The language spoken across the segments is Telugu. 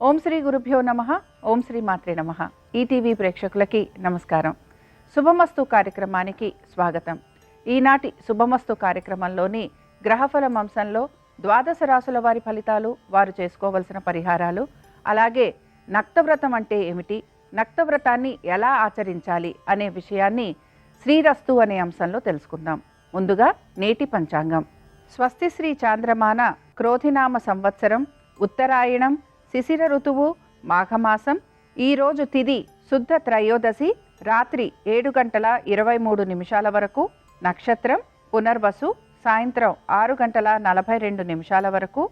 ఓం శ్రీ గురుభ్యో నమః. ఓం శ్రీ మాత్రే నమః. ఈటీవీ ప్రేక్షకులకి నమస్కారం. శుభమస్తు కార్యక్రమానికి స్వాగతం. ఈనాటి శుభమస్తు కార్యక్రమంలోని గ్రహఫలం అంశంలో ద్వాదశ రాశుల వారి ఫలితాలు, వారు చేసుకోవలసిన పరిహారాలు, అలాగే నక్తవ్రతం అంటే ఏమిటి, నక్తవ్రతాన్ని ఎలా ఆచరించాలి అనే విషయాన్ని శ్రీరస్తు అనే అంశంలో తెలుసుకుందాం. ముందుగా నేటి పంచాంగం. స్వస్తి శ్రీ చాంద్రమాన క్రోధినామ సంవత్సరం, ఉత్తరాయణం, శిశిర ఋతువు, మాఘమాసం. ఈరోజు తిథి శుద్ధ త్రయోదశి, రాత్రి 7:23 వరకు. నక్షత్రం పునర్వసు, సాయంత్రం 6:42 వరకు.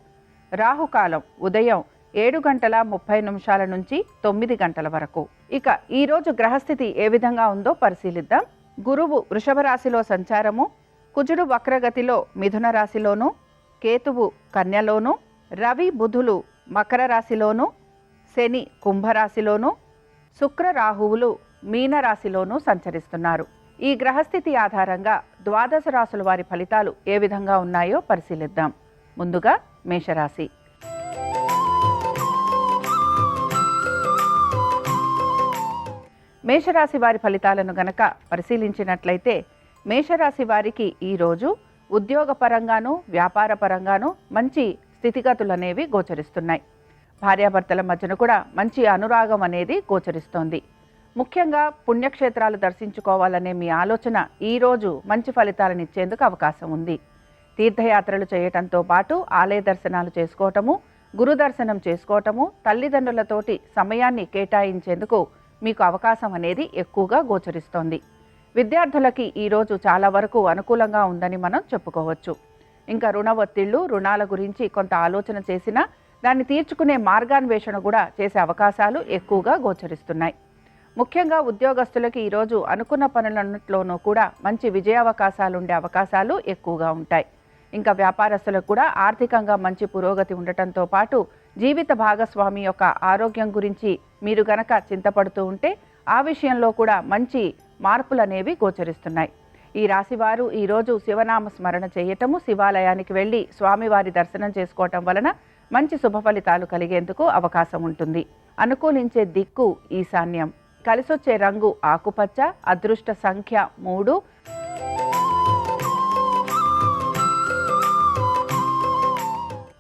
రాహుకాలం ఉదయం 7:30 నుంచి 9 గంటల వరకు. ఇక ఈరోజు గ్రహస్థితి ఏ విధంగా ఉందో పరిశీలిద్దాం. గురువు వృషభ రాశిలో సంచారము, కుజుడు వక్రగతిలో మిథున రాశిలోను, కేతువు కన్యలోను, రవి బుధులు మకర రాశిలోను, శని కుంభరాశిలోను, శుక్ర రాహువులు మీనరాశిలోనూ సంచరిస్తున్నారు. ఈ గ్రహస్థితి ఆధారంగా ద్వాదశ రాశుల వారి ఫలితాలు ఏ విధంగా ఉన్నాయో పరిశీలిద్దాం. ముందుగా మేషరాశి. మేషరాశి వారి ఫలితాలను గనక పరిశీలించినట్లయితే, మేషరాశి వారికి ఈరోజు ఉద్యోగపరంగాను వ్యాపారపరంగాను మంచి స్థితిగతులు అనేవి గోచరిస్తున్నాయి. భార్యాభర్తల మధ్యన కూడా మంచి అనురాగం అనేది గోచరిస్తోంది. ముఖ్యంగా పుణ్యక్షేత్రాలు దర్శించుకోవాలనే మీ ఆలోచన ఈరోజు మంచి ఫలితాలను ఇచ్చేందుకు అవకాశం ఉంది. తీర్థయాత్రలు చేయటంతో పాటు ఆలయ దర్శనాలు చేసుకోవటము, గురు దర్శనం చేసుకోవటము, తల్లిదండ్రులతోటి సమయాన్ని కేటాయించేందుకు మీకు అవకాశం అనేది ఎక్కువగా గోచరిస్తోంది. విద్యార్థులకి ఈరోజు చాలా వరకు అనుకూలంగా ఉందని మనం చెప్పుకోవచ్చు. ఇంకా రుణ ఒత్తిళ్లు, రుణాల గురించి కొంత ఆలోచన చేసినా దాన్ని తీర్చుకునే మార్గాన్వేషణ కూడా చేసే అవకాశాలు ఎక్కువగా గోచరిస్తున్నాయి. ముఖ్యంగా ఉద్యోగస్తులకి ఈరోజు అనుకున్న పనులన్నింటిలోనూ కూడా మంచి విజయావకాశాలు ఉండే అవకాశాలు ఎక్కువగా ఉంటాయి. ఇంకా వ్యాపారస్తులకు కూడా ఆర్థికంగా మంచి పురోగతి ఉండటంతో పాటు జీవిత భాగస్వామి యొక్క ఆరోగ్యం గురించి మీరు గనక చింతపడుతూ ఉంటే ఆ విషయంలో కూడా మంచి మార్పులు అనేవి గోచరిస్తున్నాయి. ఈ రాశివారు ఈరోజు శివనామ స్మరణ చేయటము, శివాలయానికి వెళ్ళి స్వామివారి దర్శనం చేసుకోవటం వలన మంచి శుభ ఫలితాలు కలిగేందుకు అవకాశం ఉంటుంది. అనుకూలించే దిక్కు ఈశాన్యం. కలిసొచ్చే రంగు ఆకుపచ్చ. అదృష్ట సంఖ్య 3.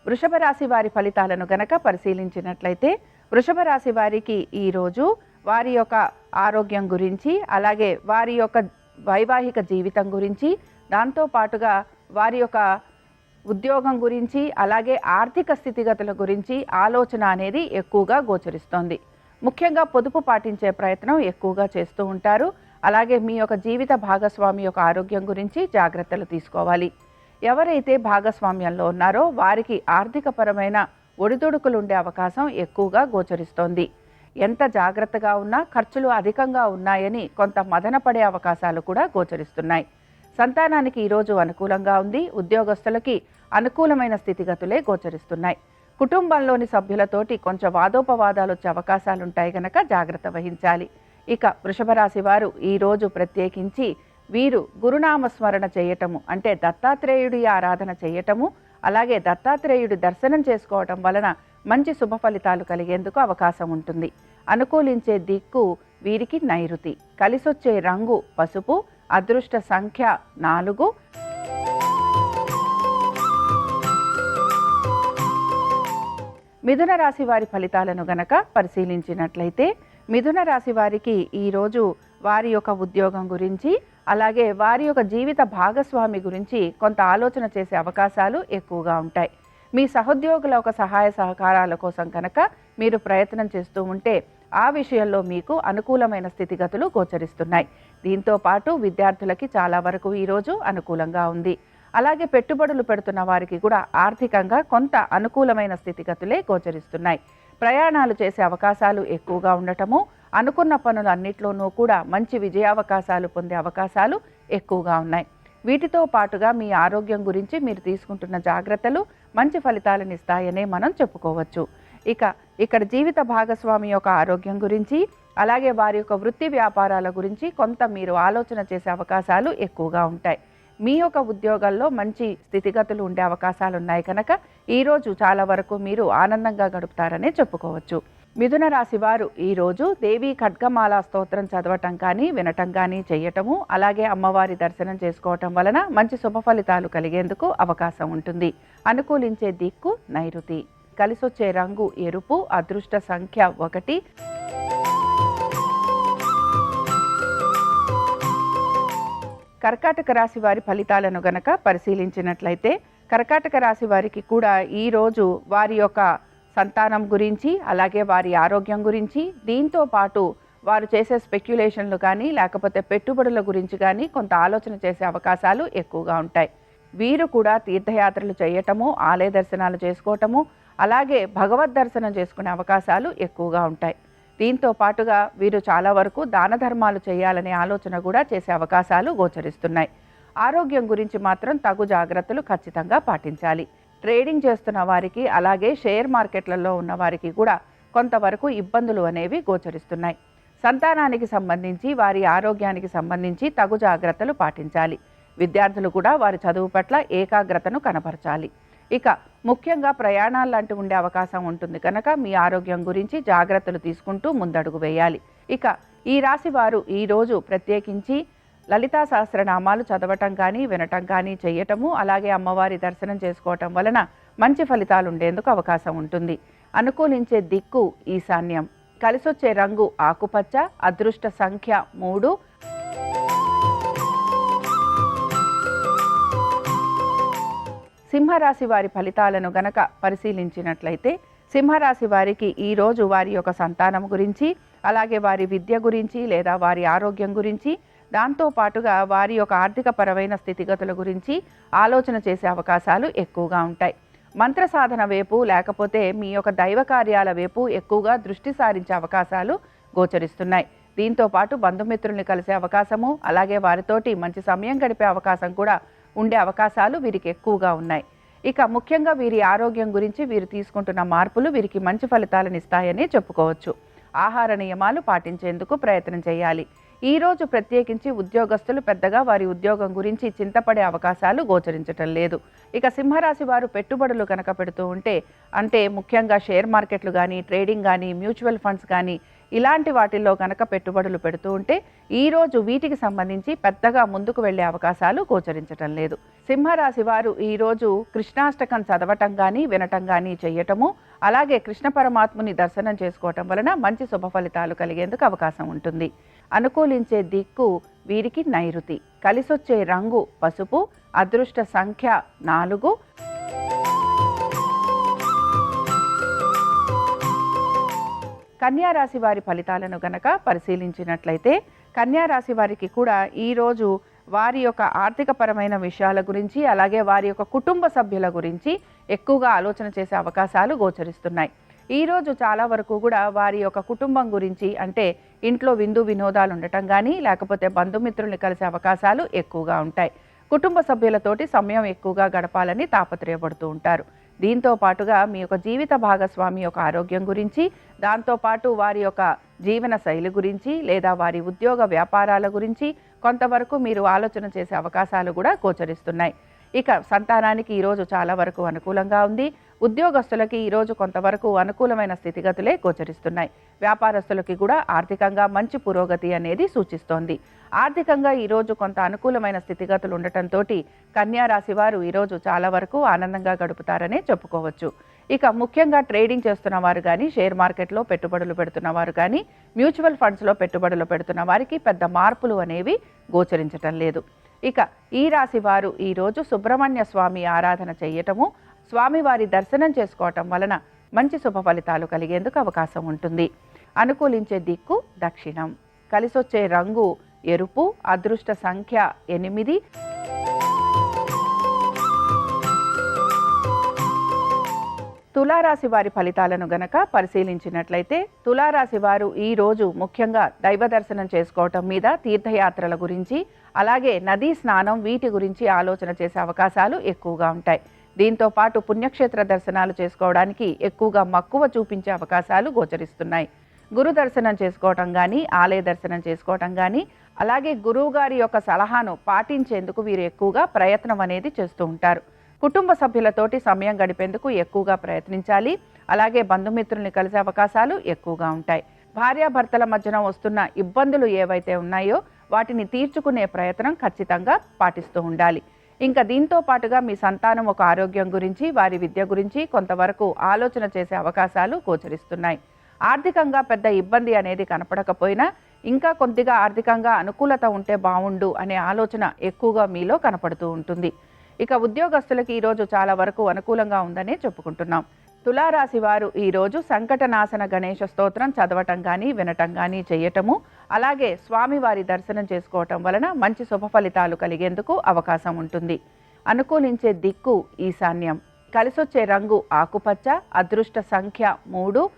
వృషభ రాశి వారి ఫలితాలను గనక పరిశీలించినట్లయితే, వృషభ రాశి వారికి ఈరోజు వారి యొక్క ఆరోగ్యం గురించి, అలాగే వారి యొక్క వైవాహిక జీవితం గురించి, దాంతోపాటుగా వారి యొక్క ఉద్యోగం గురించి, అలాగే ఆర్థిక స్థితిగతుల గురించి ఆలోచన అనేది ఎక్కువగా గోచరిస్తోంది. ముఖ్యంగా పొదుపు పాటించే ప్రయత్నం ఎక్కువగా చేస్తూ ఉంటారు. అలాగే మీ యొక్క జీవిత భాగస్వామి యొక్క ఆరోగ్యం గురించి జాగ్రత్తలు తీసుకోవాలి. ఎవరైతే భాగస్వామ్యంలో ఉన్నారో వారికి ఆర్థికపరమైన ఒడిదుడుకులు ఉండే అవకాశం ఎక్కువగా గోచరిస్తోంది. ఎంత జాగ్రత్తగా ఉన్నా ఖర్చులు అధికంగా ఉన్నాయని కొంత మదన పడే అవకాశాలు కూడా గోచరిస్తున్నాయి. సంతానానికి ఈరోజు అనుకూలంగా ఉంది. ఉద్యోగస్తులకి అనుకూలమైన స్థితిగతులే గోచరిస్తున్నాయి. కుటుంబంలోని సభ్యులతోటి కొంచెం వాదోపవాదాలు వచ్చే అవకాశాలుంటాయి గనక జాగ్రత్త వహించాలి. ఇక వృషభ రాశి వారు ఈరోజు ప్రత్యేకించి వీరు గురునామస్మరణ చేయటము, అంటే దత్తాత్రేయుడి ఆరాధన చేయటము, అలాగే దత్తాత్రేయుడి దర్శనం చేసుకోవటం వలన మంచి శుభ ఫలితాలు కలిగేందుకు అవకాశం ఉంటుంది. అనుకూలించే దిక్కు వీరికి నైరుతి. కలిసొచ్చే రంగు పసుపు. అదృష్ట సంఖ్య 4. మిథున రాశి వారి ఫలితాలను గనక పరిశీలించినట్లయితే, మిథున రాశి వారికి ఈరోజు వారి యొక్క ఉద్యోగం గురించి, అలాగే వారి యొక్క జీవిత భాగస్వామి గురించి కొంత ఆలోచన చేసే అవకాశాలు ఎక్కువగా ఉంటాయి. మీ సహోద్యోగుల ఒక సహాయ సహకారాల కోసం కనుక మీరు ప్రయత్నం చేస్తూ ఉంటే ఆ విషయంలో మీకు అనుకూలమైన స్థితిగతులు గోచరిస్తున్నాయి. దీంతో పాటు విద్యార్థులకి చాలా వరకు ఈరోజు అనుకూలంగా ఉంది. అలాగే పెట్టుబడులు పెడుతున్న వారికి కూడా ఆర్థికంగా కొంత అనుకూలమైన స్థితిగతులే గోచరిస్తున్నాయి. ప్రయాణాలు చేసే అవకాశాలు ఎక్కువగా ఉండటము, అనుకున్న పనులన్నిట్లోనూ కూడా మంచి విజయావకాశాలు పొందే అవకాశాలు ఎక్కువగా ఉన్నాయి. వీటితో పాటుగా మీ ఆరోగ్యం గురించి మీరు తీసుకుంటున్న జాగ్రత్తలు మంచి ఫలితాలను ఇస్తాయనే మనం చెప్పుకోవచ్చు. ఇక్కడ జీవిత భాగస్వామి యొక్క ఆరోగ్యం గురించి, అలాగే వారి యొక్క వృత్తి వ్యాపారాల గురించి కొంత మీరు ఆలోచన చేసే అవకాశాలు ఎక్కువగా ఉంటాయి. మీ యొక్క ఉద్యోగాల్లో మంచి స్థితిగతులు ఉండే అవకాశాలు ఉన్నాయి కనుక ఈరోజు చాలా వరకు మీరు ఆనందంగా గడుపుతారనే చెప్పుకోవచ్చు. మిథున రాశి వారు ఈరోజు దేవి ఖడ్గమాల స్తోత్రం చదవటం కానీ వినటం కానీ చేయటము, అలాగే అమ్మవారి దర్శనం చేసుకోవటం వలన మంచి శుభ ఫలితాలు కలిగేందుకు అవకాశం ఉంటుంది. అనుకూలించే దిక్కు నైరుతి. కలిసొచ్చే రంగు ఎరుపు. అదృష్ట సంఖ్య 1. కర్కాటక రాశి వారి ఫలితాలను గనక పరిశీలించినట్లయితే కర్కాటక రాశి వారికి కూడా ఈరోజు వారి యొక్క సంతానం గురించి, అలాగే వారి ఆరోగ్యం గురించి, దీంతో పాటు వారు చేసే స్పెక్యులేషన్లు కానీ లేకపోతే పెట్టుబడుల గురించి కానీ కొంత ఆలోచన చేసే అవకాశాలు ఎక్కువగా ఉంటాయి. వీరు కూడా తీర్థయాత్రలు చేయటము, ఆలయ దర్శనాలు చేసుకోవటము, అలాగే భగవద్ దర్శనం చేసుకునే అవకాశాలు ఎక్కువగా ఉంటాయి. దీంతో పాటుగా వీరు చాలా వరకు దాన ధర్మాలు చేయాలనే ఆలోచన కూడా చేసే అవకాశాలు గోచరిస్తున్నాయి. ఆరోగ్యం గురించి మాత్రం తగు జాగ్రత్తలు ఖచ్చితంగా పాటించాలి. ట్రేడింగ్ చేస్తున్న వారికి, అలాగే షేర్ మార్కెట్లలో ఉన్న వారికి కూడా కొంతవరకు ఇబ్బందులు అనేవి గోచరిస్తున్నాయి. సంతానానికి సంబంధించి, వారి ఆరోగ్యానికి సంబంధించి తగు జాగ్రత్తలు పాటించాలి. విద్యార్థులు కూడా వారి చదువు పట్ల ఏకాగ్రతను కనపరచాలి. ఇక ముఖ్యంగా ప్రయాణాలు లాంటివి ఉండే అవకాశం ఉంటుంది కనుక మీ ఆరోగ్యం గురించి జాగ్రత్తలు తీసుకుంటూ ముందడుగు వేయాలి. ఇక ఈ రాశి వారు ఈరోజు ప్రత్యేకించి లలితా సహస్రనామాలు చదవటం కానీ వినటం కానీ చేయటము, అలాగే అమ్మవారి దర్శనం చేసుకోవటం వలన మంచి ఫలితాలు ఉండేందుకు అవకాశం ఉంటుంది. అనుకూలించే దిక్కు ఈశాన్యం. కలిసొచ్చే రంగు ఆకుపచ్చ. అదృష్ట సంఖ్య 3. సింహరాశి వారి ఫలితాలను గనక పరిశీలించినట్లయితే సింహరాశి వారికి ఈరోజు వారి యొక్క సంతానం గురించి, అలాగే వారి విద్య గురించి లేదా వారి ఆరోగ్యం గురించి, దాంతో పాటుగా వారి యొక్క ఆర్థిక పరమైన స్థితిగతుల గురించి ఆలోచన చేసే అవకాశాలు ఎక్కువగా ఉంటాయి. మంత్ర సాధన వైపు లేకపోతే మీ యొక్క దైవ కార్యాల వైపు ఎక్కువగా దృష్టి సారించే అవకాశాలు గోచరిస్తున్నాయి. దీంతో పాటు బంధుమిత్రుల్ని కలిసే అవకాశము, అలాగే వారితోటి మంచి సమయం గడిపే అవకాశం కూడా ఉండే అవకాశాలు వీరికి ఎక్కువగా ఉన్నాయి. ఇక ముఖ్యంగా వీరి ఆరోగ్యం గురించి వీరు తీసుకుంటున్న మార్పులు వీరికి మంచి ఫలితాలను ఇస్తాయని చెప్పుకోవచ్చు. ఆహార నియమాలు పాటించేందుకు ప్రయత్నం చేయాలి. ఈరోజు ప్రత్యేకించి ఉద్యోగస్తులు పెద్దగా వారి ఉద్యోగం గురించి చింతపడే అవకాశాలు గోచరించటం లేదు. ఇక సింహరాశి వారు పెట్టుబడులు కనుక పెడుతూ ఉంటే, అంటే ముఖ్యంగా షేర్ మార్కెట్లు కానీ, ట్రేడింగ్ కానీ, మ్యూచువల్ ఫండ్స్ కానీ ఇలాంటి వాటిల్లో కనుక పెట్టుబడులు పెడుతూ ఉంటే ఈరోజు వీటికి సంబంధించి పెద్దగా ముందుకు వెళ్ళే అవకాశాలు గోచరించటం లేదు. సింహరాశి వారు ఈరోజు కృష్ణాష్టకం చదవటం కానీ వినటం కానీ చేయటము, అలాగే కృష్ణ పరమాత్ముని దర్శనం చేసుకోవటం వలన మంచి శుభ ఫలితాలు కలిగేందుకు అవకాశం ఉంటుంది. అనుకూలించే దిక్కు వీరికి నైరుతి. కలిసొచ్చే రంగు పసుపు. అదృష్ట సంఖ్య 4. కన్యారాశి వారి ఫలితాలను గనక పరిశీలించినట్లయితే కన్యారాశి వారికి కూడా ఈరోజు వారి యొక్క ఆర్థిక పరమైన విషయాల గురించి, అలాగే వారి యొక్క కుటుంబ సభ్యుల గురించి ఎక్కువగా ఆలోచన చేసే అవకాశాలు గోచరిస్తున్నాయి. ఈరోజు చాలా వరకు కూడా వారి యొక్క కుటుంబం గురించి, అంటే ఇంట్లో విందు వినోదాలు ఉండటం కానీ లేకపోతే బంధుమిత్రుల్ని కలిసే అవకాశాలు ఎక్కువగా ఉంటాయి. కుటుంబ సభ్యులతోటి సమయం ఎక్కువగా గడపాలని తాపత్రయపడుతూ ఉంటారు. దీంతో పాటుగా మీ యొక్క జీవిత భాగస్వామి యొక్క ఆరోగ్యం గురించి, దాంతోపాటు వారి యొక్క జీవన శైలి గురించి లేదా వారి ఉద్యోగ వ్యాపారాల గురించి కొంతవరకు మీరు ఆలోచన చేసే అవకాశాలు కూడా గోచరిస్తున్నాయి. ఇక సంతానానికి ఈరోజు చాలా వరకు అనుకూలంగా ఉంది. ఉద్యోగస్తులకి ఈరోజు కొంతవరకు అనుకూలమైన స్థితిగతులే గోచరిస్తున్నాయి. వ్యాపారస్తులకి కూడా ఆర్థికంగా మంచి పురోగతి అనేది సూచిస్తోంది. ఆర్థికంగా ఈరోజు కొంత అనుకూలమైన స్థితిగతులు ఉండటంతో కన్యా రాశి వారు ఈరోజు చాలా వరకు ఆనందంగా గడుపుతారనే చెప్పుకోవచ్చు. ఇక ముఖ్యంగా ట్రేడింగ్ చేస్తున్న వారు కానీ, షేర్ మార్కెట్లో పెట్టుబడులు పెడుతున్న వారు కానీ, మ్యూచువల్ ఫండ్స్లో పెట్టుబడులు పెడుతున్న వారికి పెద్ద మార్పులు అనేవి గోచరించటం లేదు. ఇక ఈ రాశి వారు ఈరోజు సుబ్రహ్మణ్య స్వామి ఆరాధన చేయటము, స్వామివారి దర్శనం చేసుకోవటం వలన మంచి శుభ ఫలితాలు కలిగేందుకు అవకాశం ఉంటుంది. అనుకూలించే దిక్కు దక్షిణం. కలిసొచ్చే రంగు ఎరుపు. అదృష్ట సంఖ్య 8. తులారాశి వారి ఫలితాలను గనక పరిశీలించినట్లయితే తులారాశి వారు ఈరోజు ముఖ్యంగా దైవ దర్శనం చేసుకోవటం మీద, తీర్థయాత్రల గురించి, అలాగే నదీ స్నానం వీటి గురించి ఆలోచన చేసే అవకాశాలు ఎక్కువగా ఉంటాయి. దీంతో పాటు పుణ్యక్షేత్ర దర్శనాలు చేసుకోవడానికి ఎక్కువగా మక్కువ చూపించే అవకాశాలు గోచరిస్తున్నాయి. గురు దర్శనం చేసుకోవటం కానీ, ఆలయ దర్శనం చేసుకోవటం కానీ, అలాగే గురువు గారి యొక్క సలహాను పాటించేందుకు వీరు ఎక్కువగా ప్రయత్నం అనేది చేస్తూ ఉంటారు. కుటుంబ సభ్యులతోటి సమయం గడిపేందుకు ఎక్కువగా ప్రయత్నించాలి. అలాగే బంధుమిత్రుల్ని కలిసే అవకాశాలు ఎక్కువగా ఉంటాయి. భార్యాభర్తల మధ్యన వస్తున్న ఇబ్బందులు ఏవైతే ఉన్నాయో వాటిని తీర్చుకునే ప్రయత్నం ఖచ్చితంగా పాటిస్తూ ఉండాలి. ఇంకా దీంతో పాటుగా మీ సంతానం ఒక ఆరోగ్యం గురించి, వారి విద్య గురించి కొంతవరకు ఆలోచన చేసే అవకాశాలు గోచరిస్తున్నాయి. ఆర్థికంగా పెద్ద ఇబ్బంది అనేది కనపడకపోయినా ఇంకా కొద్దిగా ఆర్థికంగా అనుకూలత ఉంటే బాగుండు అనే ఆలోచన ఎక్కువగా మీలో కనపడుతూ ఉంటుంది. ఇక ఉద్యోగస్తులకి ఈరోజు చాలా వరకు అనుకూలంగా ఉందనే చెప్పుకుంటున్నాం. తులారాశి వారు ఈరోజు సంకటనాశన గణేష స్తోత్రం చదవటం కానీ, వినటం కానీ చేయటము, అలాగే స్వామివారి దర్శనం చేసుకోవటం వలన మంచి శుభ ఫలితాలు కలిగేందుకు అవకాశం ఉంటుంది. అనుకూలించే దిక్కు ఈశాన్యం. కలిసొచ్చే రంగు ఆకుపచ్చ. అదృష్ట సంఖ్య 3.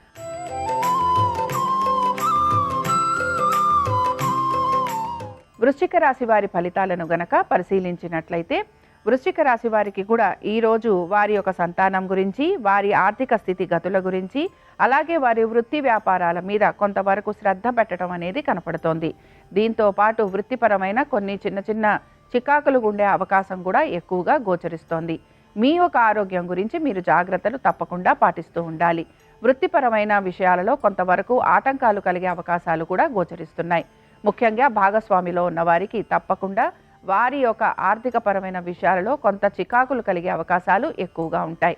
వృశ్చిక రాశి వారి ఫలితాలను గనక పరిశీలించినట్లయితే వృశ్చిక రాశి వారికి కూడా ఈరోజు వారి యొక్క సంతానం గురించి, వారి ఆర్థిక స్థితిగతుల గురించి, అలాగే వారి వృత్తి వ్యాపారాల మీద కొంతవరకు శ్రద్ధ పెట్టడం అనేది కనపడుతోంది. దీంతో పాటు వృత్తిపరమైన కొన్ని చిన్న చిన్న చికాకులు ఉండే అవకాశం కూడా ఎక్కువగా గోచరిస్తోంది. మీ యొక్క ఆరోగ్యం గురించి మీరు జాగ్రత్తలు తప్పకుండా పాటిస్తూ ఉండాలి. వృత్తిపరమైన విషయాలలో కొంతవరకు ఆటంకాలు కలిగే అవకాశాలు కూడా గోచరిస్తున్నాయి. ముఖ్యంగా భాగస్వామిలో ఉన్న వారికి తప్పకుండా వారి యొక్క ఆర్థికపరమైన విషయాలలో కొంత చికాకులు కలిగే అవకాశాలు ఎక్కువగా ఉంటాయి.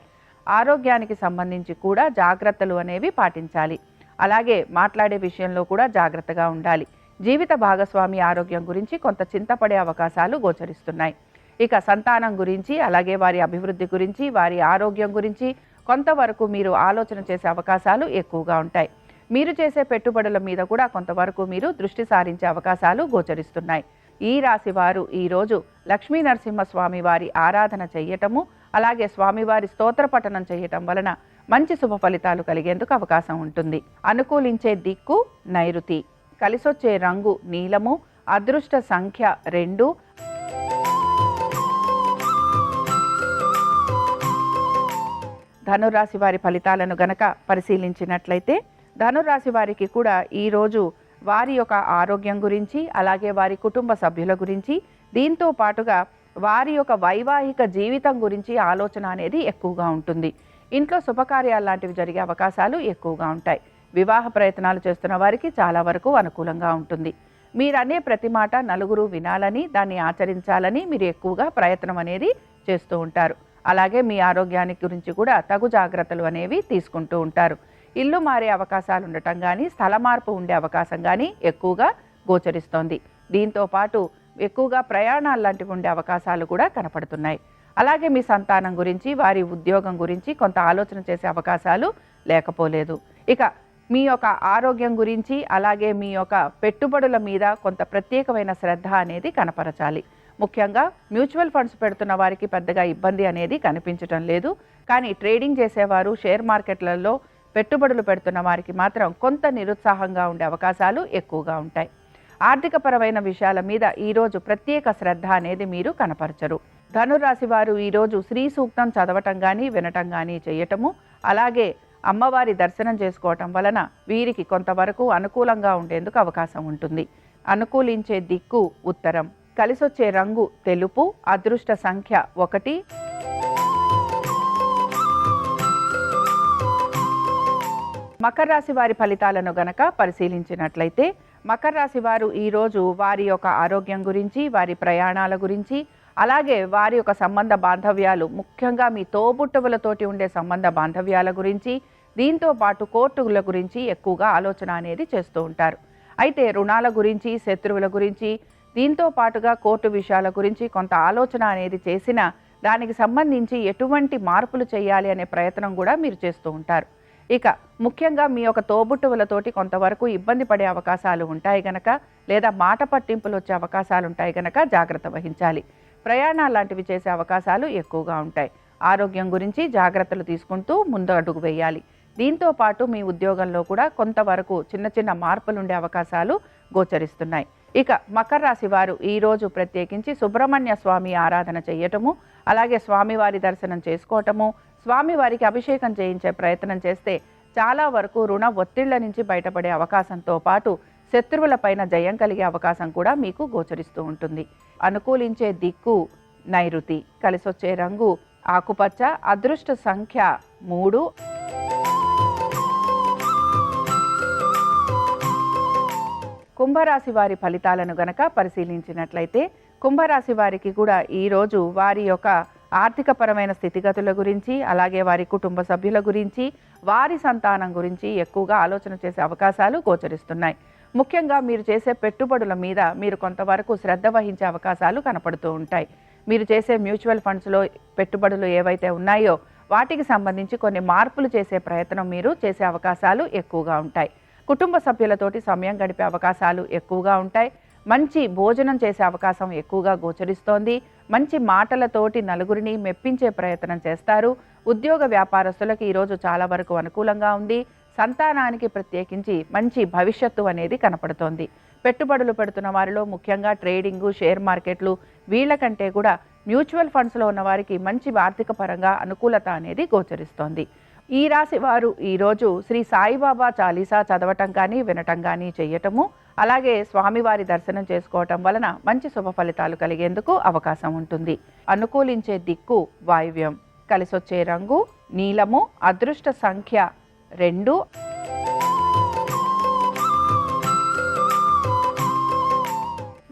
ఆరోగ్యానికి సంబంధించి కూడా జాగ్రత్తలు అనేవి పాటించాలి. అలాగే మాట్లాడే విషయంలో కూడా జాగ్రత్తగా ఉండాలి. జీవిత భాగస్వామి ఆరోగ్యం గురించి కొంత చింతపడే అవకాశాలు గోచరిస్తున్నాయి. ఇక సంతానం గురించి, అలాగే వారి అభివృద్ధి గురించి, వారి ఆరోగ్యం గురించి కొంతవరకు మీరు ఆలోచన చేసే అవకాశాలు ఎక్కువగా ఉంటాయి. మీరు చేసే పెట్టుబడుల మీద కూడా కొంతవరకు మీరు దృష్టి సారించే అవకాశాలు గోచరిస్తున్నాయి. ఈ రాశి వారు ఈరోజు లక్ష్మీ నరసింహస్వామి వారి ఆరాధన చెయ్యటము, అలాగే స్వామివారి స్తోత్ర పఠనం చేయటం వలన మంచి శుభ ఫలితాలు కలిగేందుకు అవకాశం ఉంటుంది. అనుకూలించే దిక్కు నైరుతి. కలిసొచ్చే రంగు నీలము. అదృష్ట సంఖ్య 2. ధనురాశి వారి ఫలితాలను గనక పరిశీలించినట్లయితే ధనురాశి వారికి కూడా ఈరోజు వారి యొక్క ఆరోగ్యం గురించి, అలాగే వారి కుటుంబ సభ్యుల గురించి, దీంతో పాటుగా వారి యొక్క వైవాహిక జీవితం గురించి ఆలోచన అనేది ఎక్కువగా ఉంటుంది. ఇంట్లో శుభకార్యాలు లాంటివి జరిగే అవకాశాలు ఎక్కువగా ఉంటాయి. వివాహ ప్రయత్నాలు చేస్తున్న వారికి చాలా వరకు అనుకూలంగా ఉంటుంది. మీరనే ప్రతి మాట నలుగురు వినాలని, దాన్ని ఆచరించాలని మీరు ఎక్కువగా ప్రయత్నం అనేది చేస్తూ ఉంటారు. అలాగే మీ ఆరోగ్యానికి గురించి కూడా తగు జాగ్రత్తలు అనేవి తీసుకుంటూ ఉంటారు. ఇల్లు మారే అవకాశాలు ఉండటం కానీ, స్థల మార్పు ఉండే అవకాశం కానీ ఎక్కువగా గోచరిస్తోంది. దీంతో పాటు ఎక్కువగా ప్రయాణాలు లాంటివి ఉండే అవకాశాలు కూడా కనపడుతున్నాయి. అలాగే మీ సంతానం గురించి, వారి ఉద్యోగం గురించి కొంత ఆలోచన చేసే అవకాశాలు లేకపోలేదు. ఇక మీ యొక్క ఆరోగ్యం గురించి, అలాగే మీ యొక్క పెట్టుబడుల మీద కొంత ప్రత్యేకమైన శ్రద్ధ అనేది కనపరచాలి. ముఖ్యంగా మ్యూచువల్ ఫండ్స్ పెడుతున్న వారికి పెద్దగా ఇబ్బంది అనేది కనిపించటం లేదు. కానీ ట్రేడింగ్ చేసేవారు, షేర్ మార్కెట్లలో పెట్టుబడులు పెడుతున్న వారికి మాత్రం కొంత నిరుత్సాహంగా ఉండే అవకాశాలు ఎక్కువగా ఉంటాయి. ఆర్థికపరమైన విషయాల మీద ఈరోజు ప్రత్యేక శ్రద్ధ అనేది మీరు కనపరచరు. ధనురాశి వారు ఈరోజు శ్రీ సూక్తం చదవటం కానీ, వినటం కానీ చేయటము, అలాగే అమ్మవారి దర్శనం చేసుకోవటం వలన వీరికి కొంతవరకు అనుకూలంగా ఉండేందుకు అవకాశం ఉంటుంది. అనుకూలించే దిక్కు ఉత్తరం. కలిసొచ్చే రంగు తెలుపు. అదృష్ట సంఖ్య 1. మకర రాశి వారి ఫలితాలను గనక పరిశీలించినట్లయితే మకర రాశి వారు ఈరోజు వారి యొక్క ఆరోగ్యం గురించి, వారి ప్రయాణాల గురించి, అలాగే వారి యొక్క సంబంధ బాంధవ్యాలు, ముఖ్యంగా మీ తోబుట్టువులతోటి ఉండే సంబంధ బాంధవ్యాల గురించి, దీంతో పాటు కోర్టుల గురించి ఎక్కువగా ఆలోచన అనేది చేస్తూ ఉంటారు. అయితే రుణాల గురించి, శత్రువుల గురించి, దీంతో పాటుగా కోర్టు విషయాల గురించి కొంత ఆలోచన అనేది చేసినా దానికి సంబంధించి ఎటువంటి మార్పులు చేయాలి అనే ప్రయత్నం కూడా మీరు చేస్తూ ఉంటారు. ఇక ముఖ్యంగా మీ యొక్క తోబుట్టువులతోటి కొంతవరకు ఇబ్బంది పడే అవకాశాలు ఉంటాయి గనక, లేదా మాట పట్టింపులు వచ్చే అవకాశాలు ఉంటాయి గనక జాగ్రత్త వహించాలి. ప్రయాణాలు లాంటివి చేసే అవకాశాలు ఎక్కువగా ఉంటాయి. ఆరోగ్యం గురించి జాగ్రత్తలు తీసుకుంటూ ముందు అడుగు వేయాలి. దీంతో పాటు మీ ఉద్యోగంలో కూడా కొంతవరకు చిన్న చిన్న మార్పులు ఉండే అవకాశాలు గోచరిస్తున్నాయి. ఇక మకర రాశి వారు ఈరోజు ప్రత్యేకించి సుబ్రహ్మణ్య స్వామి ఆరాధన చేయటము, అలాగే స్వామివారి దర్శనం చేసుకోవటము, స్వామివారికి అభిషేకం చేయించే ప్రయత్నం చేస్తే చాలా వరకు రుణ ఒత్తిళ్ల నుంచి బయటపడే అవకాశంతో పాటు శత్రువులపైన జయం కలిగే అవకాశం కూడా మీకు గోచరిస్తూ ఉంటుంది. అనుకూలించే దిక్కు నైరుతి, కలిసొచ్చే రంగు ఆకుపచ్చ, అదృష్ట సంఖ్య 3. కుంభరాశి వారి ఫలితాలను గనక పరిశీలించినట్లయితే కుంభరాశి వారికి కూడా ఈరోజు వారి యొక్క ఆర్థికపరమైన స్థితిగతుల గురించి, అలాగే వారి కుటుంబ సభ్యుల గురించి, వారి సంతానం గురించి ఎక్కువగా ఆలోచన చేసే అవకాశాలు గోచరిస్తున్నాయి. ముఖ్యంగా మీరు చేసే పెట్టుబడుల మీద మీరు కొంతవరకు శ్రద్ధ వహించే అవకాశాలు కనపడుతూ ఉంటాయి. మీరు చేసే మ్యూచువల్ ఫండ్స్లో పెట్టుబడులు ఏవైతే ఉన్నాయో వాటికి సంబంధించి కొన్ని మార్పులు చేసే ప్రయత్నం మీరు చేసే అవకాశాలు ఎక్కువగా ఉంటాయి. కుటుంబ సభ్యులతోటి సమయం గడిపే అవకాశాలు ఎక్కువగా ఉంటాయి. మంచి భోజనం చేసే అవకాశం ఎక్కువగా గోచరిస్తోంది. మంచి మాటలతోటి నలుగురిని మెప్పించే ప్రయత్నం చేస్తారు. ఉద్యోగ వ్యాపారస్తులకు ఈరోజు చాలా వరకు అనుకూలంగా ఉంది. సంతానానికి ప్రత్యేకించి మంచి భవిష్యత్తు అనేది కనపడుతోంది. పెట్టుబడులు పెడుతున్న వారిలో ముఖ్యంగా ట్రేడింగు, షేర్ మార్కెట్లు వీళ్ళకంటే కూడా మ్యూచువల్ ఫండ్స్లో ఉన్న వారికి మంచి ఆర్థిక పరంగా అనుకూలత అనేది గోచరిస్తోంది. ఈ రాశి వారు ఈరోజు శ్రీ సాయిబాబా చాలీసా చదవటం కానీ వినటం కానీ చేయటము, అలాగే స్వామివారి దర్శనం చేసుకోవటం వలన మంచి శుభ ఫలితాలు కలిగేందుకు అవకాశం ఉంటుంది. అనుకూలించే దిక్కు వాయువ్యం, కలిసొచ్చే రంగు నీలము, అదృష్ట సంఖ్య 2.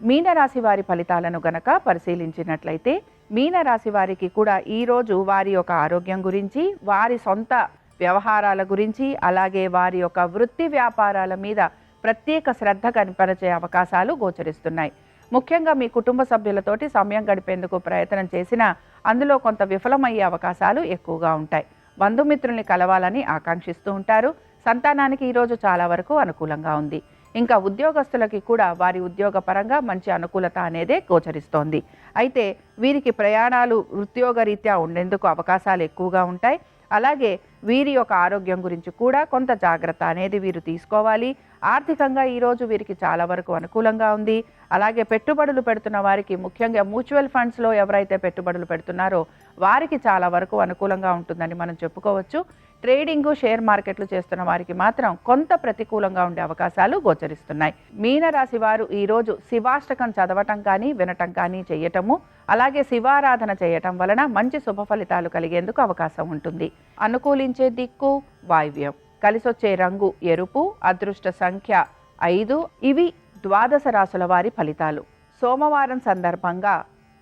మీనరాశి వారి ఫలితాలను గనక పరిశీలించినట్లయితే మీనరాశి వారికి కూడా ఈరోజు వారి యొక్క ఆరోగ్యం గురించి, వారి సొంత వ్యవహారాల గురించి, అలాగే వారి యొక్క వృత్తి వ్యాపారాల మీద ప్రత్యేక శ్రద్ధ కనపరిచే అవకాశాలు గోచరిస్తున్నాయి. ముఖ్యంగా మీ కుటుంబ సభ్యులతోటి సమయం గడిపేందుకు ప్రయత్నం చేసినా అందులో కొంత విఫలమయ్యే అవకాశాలు ఎక్కువగా ఉంటాయి. బంధుమిత్రుల్ని కలవాలని ఆకాంక్షిస్తూ ఉంటారు. సంతానానికి ఈరోజు చాలా వరకు అనుకూలంగా ఉంది. ఇంకా ఉద్యోగస్తులకి కూడా వారి ఉద్యోగ పరంగా మంచి అనుకూలత అనేదే గోచరిస్తోంది. అయితే వీరికి ప్రయాణాలు ఉద్యోగరీత్యా ఉండేందుకు అవకాశాలు ఎక్కువగా ఉంటాయి. అలాగే వీరి యొక్క ఆరోగ్యం గురించి కూడా కొంత జాగ్రత్త అనేది వీరు తీసుకోవాలి. ఆర్థికంగా ఈరోజు వీరికి చాలా వరకు అనుకూలంగా ఉంది. అలాగే పెట్టుబడులు పెడుతున్న వారికి, ముఖ్యంగా మ్యూచువల్ ఫండ్స్లో ఎవరైతే పెట్టుబడులు పెడుతున్నారో వారికి చాలా వరకు అనుకూలంగా ఉంటుందని మనం చెప్పుకోవచ్చు. ట్రేడింగు, షేర్ మార్కెట్లు చేస్తున్న వారికి మాత్రం కొంత ప్రతికూలంగా ఉండే అవకాశాలు గోచరిస్తున్నాయి. మీనరాశి వారు ఈరోజు శివాష్టకం చదవటం కానీ వినటం కానీ చేయటము, అలాగే శివారాధన చేయటం వలన మంచి శుభ ఫలితాలు కలిగేందుకు అవకాశం ఉంటుంది. అనుకూలించే దిక్కు వాయువ్యం, కలిసొచ్చే రంగు ఎరుపు, అదృష్ట సంఖ్య 5. ఇవి ద్వాదశ రాశుల వారి ఫలితాలు. సోమవారం సందర్భంగా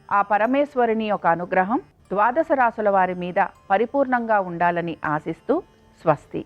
ఆ పరమేశ్వరుని యొక్క అనుగ్రహం ద్వాదశ రాశుల వారి మీద పరిపూర్ణంగా ఉండాలని ఆశిస్తూ స్వస్తి.